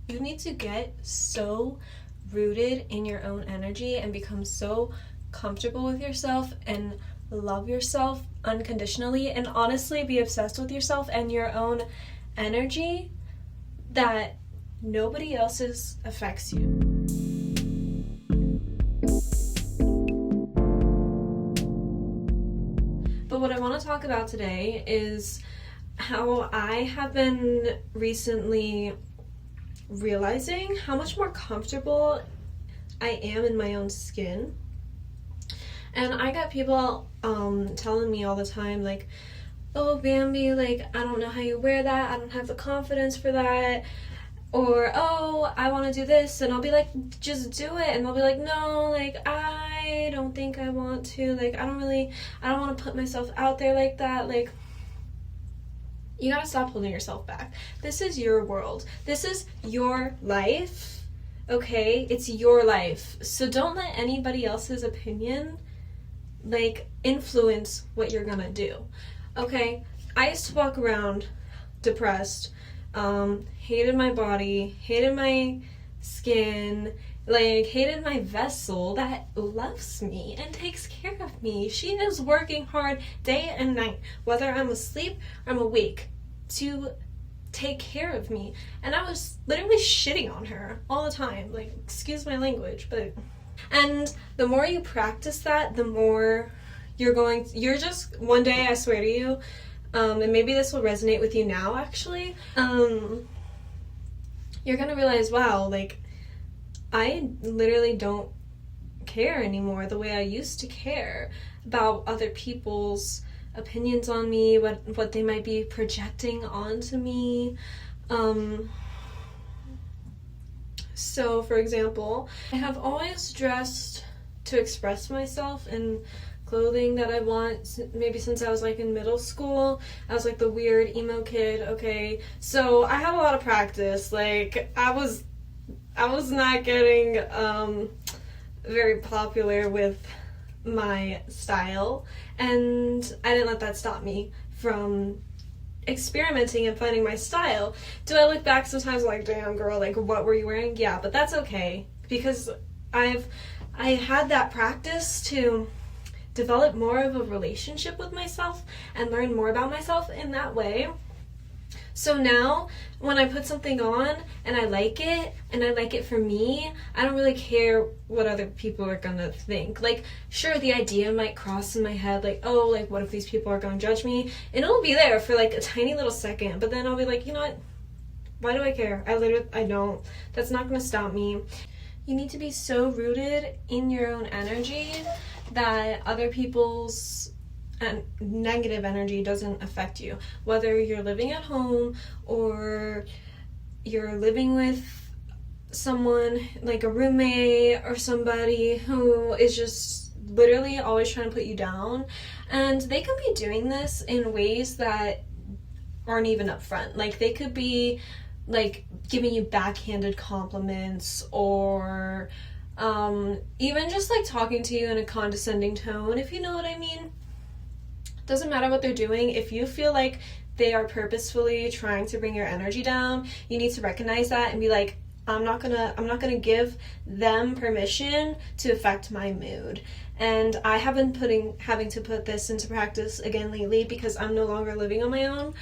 You need to get so rooted in your own energy and become so comfortable with yourself and love yourself unconditionally and honestly be obsessed with yourself and your own energy that nobody else's affects you. But what I want to talk about today is how I have been recently realizing how much more comfortable I am in my own skin. And I got people telling me all the time, like, oh, Bambi, like, I don't know how you wear that, I don't have the confidence for that, or, oh, I want to do this, and I'll be like, just do it, and they'll be like, no, like, I don't think I want to, like, I don't want to put myself out there like that. Like, you gotta stop holding yourself back. This is your world. This is your life, okay? It's your life. So don't let anybody else's opinion, like, influence what you're gonna do, okay? I used to walk around depressed, hated my body, hated my skin, like, hated my vessel that loves me and takes care of me. She is working hard day and night, whether I'm asleep or I'm awake, to take care of me. And I was literally shitting on her all the time. Like, excuse my language, but... And the more you practice that, the more you're just, one day, I swear to you, and maybe this will resonate with you now, actually, you're gonna realize, wow, like, I literally don't care anymore the way I used to care about other people's opinions on me, what they might be projecting onto me. So, for example, I have always dressed to express myself in clothing that I want, maybe since I was, like, in middle school. I was, like, the weird emo kid, okay? So I had a lot of practice. Like, I was not getting very popular with my style, and I didn't let that stop me from experimenting and finding my style. Do I look back sometimes like, damn girl, like, what were you wearing? Yeah, but that's okay, because I had that practice to develop more of a relationship with myself and learn more about myself in that way. So now, when I put something on and I like it for me, I don't really care what other people are gonna think. Like, sure, the idea might cross in my head, like, oh, like, what if these people are gonna judge me? And it'll be there for, like, a tiny little second, but then I'll be like, you know what? Why do I care? I don't. That's not gonna stop me. You need to be so rooted in your own energy that other people's and negative energy doesn't affect you, whether you're living at home or you're living with someone like a roommate or somebody who is just literally always trying to put you down. And they can be doing this in ways that aren't even upfront. Like, they could be like giving you backhanded compliments, or even just like talking to you in a condescending tone, if you know what I mean. Doesn't matter what they're doing. If you feel like they are purposefully trying to bring your energy down, you need to recognize that and be like, I'm not gonna give them permission to affect my mood. And I have been having to put this into practice again lately because I'm no longer living on my own.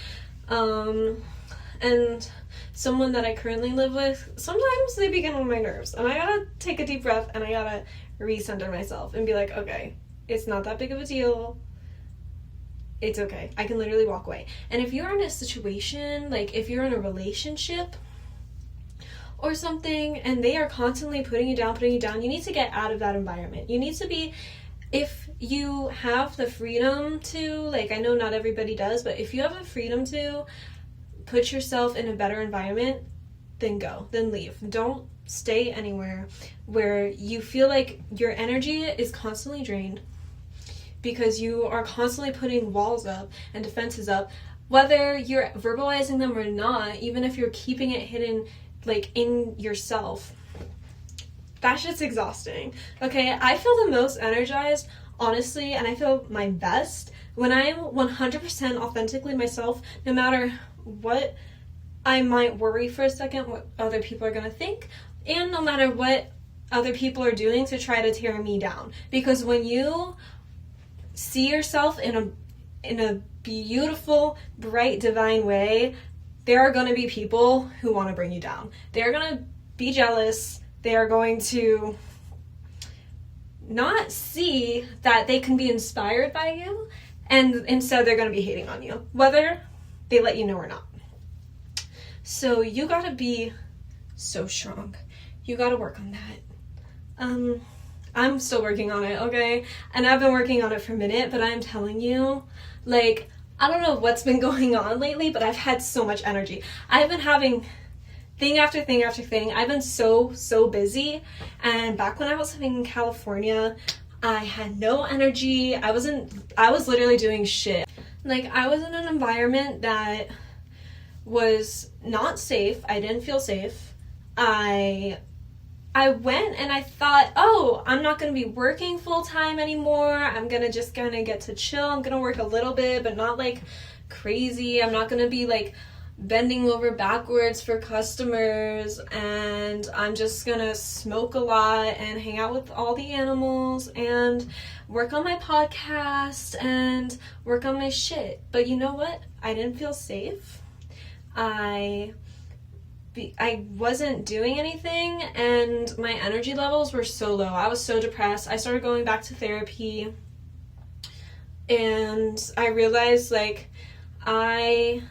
And someone that I currently live with, sometimes they begin on my nerves, and I gotta take a deep breath and I gotta recenter myself and be like, okay, it's not that big of a deal. It's okay. I can literally walk away. And if you're in a situation, like if you're in a relationship or something and they are constantly putting you down, you need to get out of that environment. You need to be, if you have the freedom to, like, I know not everybody does, but if you have the freedom to put yourself in a better environment, then go, then leave. Don't stay anywhere where you feel like your energy is constantly drained, because you are constantly putting walls up and defenses up, whether you're verbalizing them or not, even if you're keeping it hidden, like, in yourself. That shit's exhausting. Okay, I feel the most energized, honestly, and I feel my best when I'm 100% authentically myself, no matter what I might worry for a second what other people are going to think, and no matter what other people are doing to try to tear me down. Because when you see yourself in a beautiful, bright, divine way, there are going to be people who want to bring you down. They're going to be jealous. They are going to not see that they can be inspired by you, and instead they're going to be hating on you, whether they let you know or not. So you got to be so strong. You got to work on that. I'm still working on it, okay? And I've been working on it for a minute, but I'm telling you, like, I don't know what's been going on lately, but I've had so much energy. I've been having thing after thing after thing. I've been so busy. And back when I was living in California, I had no energy. I was literally doing shit. Like, I was in an environment that was not safe. I didn't feel safe. I went and I thought, oh, I'm not going to be working full time anymore. I'm going to just kind of get to chill. I'm going to work a little bit, but not like crazy. I'm not going to be like bending over backwards for customers, and I'm just going to smoke a lot and hang out with all the animals and work on my podcast and work on my shit. But you know what? I didn't feel safe. I wasn't doing anything, and my energy levels were so low. I was so depressed. I started going back to therapy, and I realized, like, I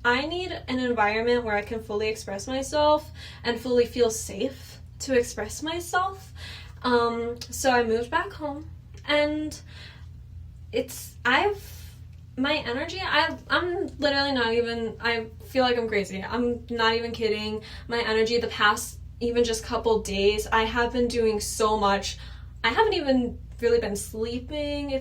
need an environment where I can fully express myself and fully feel safe to express myself. So I moved back home, and my energy, I'm literally not even, I feel like I'm crazy. I'm not even kidding. My energy the past even just couple days, I have been doing so much. I haven't even really been sleeping.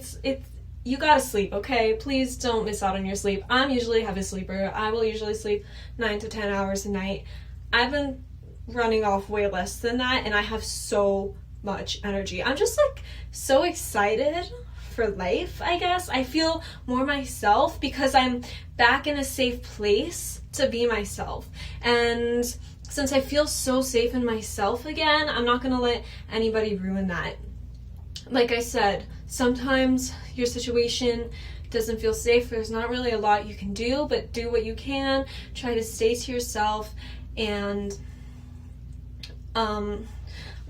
You gotta sleep, okay? Please don't miss out on your sleep. I'm usually a heavy sleeper. I will usually sleep 9 to 10 hours a night. I've been running off way less than that, and I have so much energy. I'm just like so excited for life, I guess. I feel more myself because I'm back in a safe place to be myself. And since I feel so safe in myself again, I'm not gonna let anybody ruin that. Like I said, sometimes your situation doesn't feel safe. There's not really a lot you can do, but do what you can. Try to stay to yourself. And I'm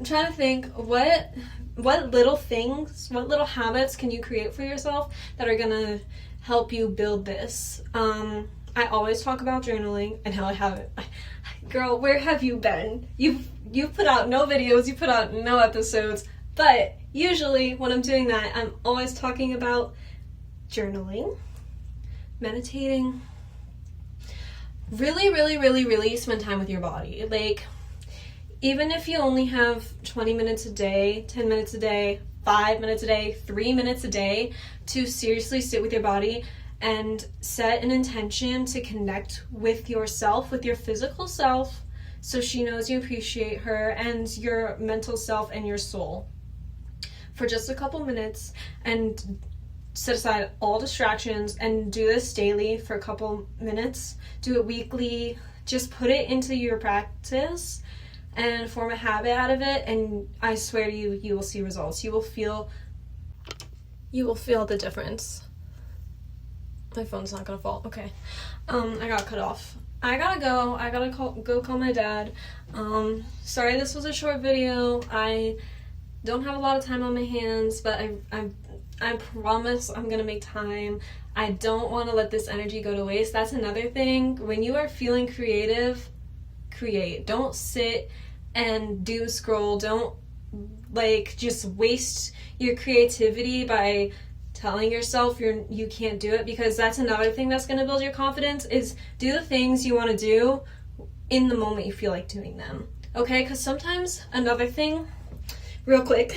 trying to think what little things, what little habits can you create for yourself that are gonna help you build this. I always talk about journaling and how I haven't. Girl, where have you been? You've put out no videos, you put out no episodes, but usually when I'm doing that, I'm always talking about journaling, meditating, really spend time with your body. Like, even if you only have 20 minutes a day, 10 minutes a day, 5 minutes a day, 3 minutes a day to seriously sit with your body and set an intention to connect with yourself, with your physical self, so she knows you appreciate her, and your mental self and your soul for just a couple minutes, and set aside all distractions and do this daily for a couple minutes. Do it weekly. Just put it into your practice and form a habit out of it, and I swear to you, you will see results. You will feel the difference. My phone's not gonna fall. Okay. I got cut off. I gotta go. I gotta go call my dad. Sorry this was a short video. I don't have a lot of time on my hands, but I promise I'm gonna make time. I don't want to let this energy go to waste. That's another thing. When you are feeling creative, create. Don't sit and doom scroll. Don't just waste your creativity by telling yourself you can't do it, because that's another thing that's going to build your confidence, is do the things you want to do in the moment you feel like doing them. Okay? Because sometimes, another thing, real quick,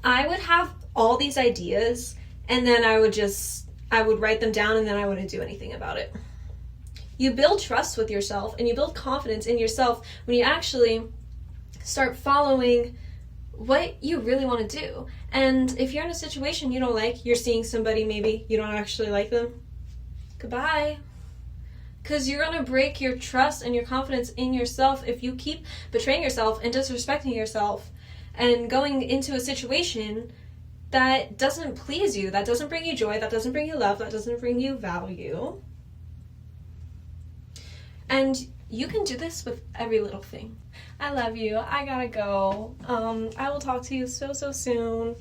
I would have all these ideas, and then I would write them down, and then I wouldn't do anything about it. You build trust with yourself, and you build confidence in yourself when you actually start following what you really want to do. And if you're in a situation you don't like, you're seeing somebody maybe you don't actually like them, goodbye. Because you're going to break your trust and your confidence in yourself if you keep betraying yourself and disrespecting yourself and going into a situation that doesn't please you, that doesn't bring you joy, that doesn't bring you love, that doesn't bring you value. And you can do this with every little thing. I love you. I gotta go. I will talk to you so soon.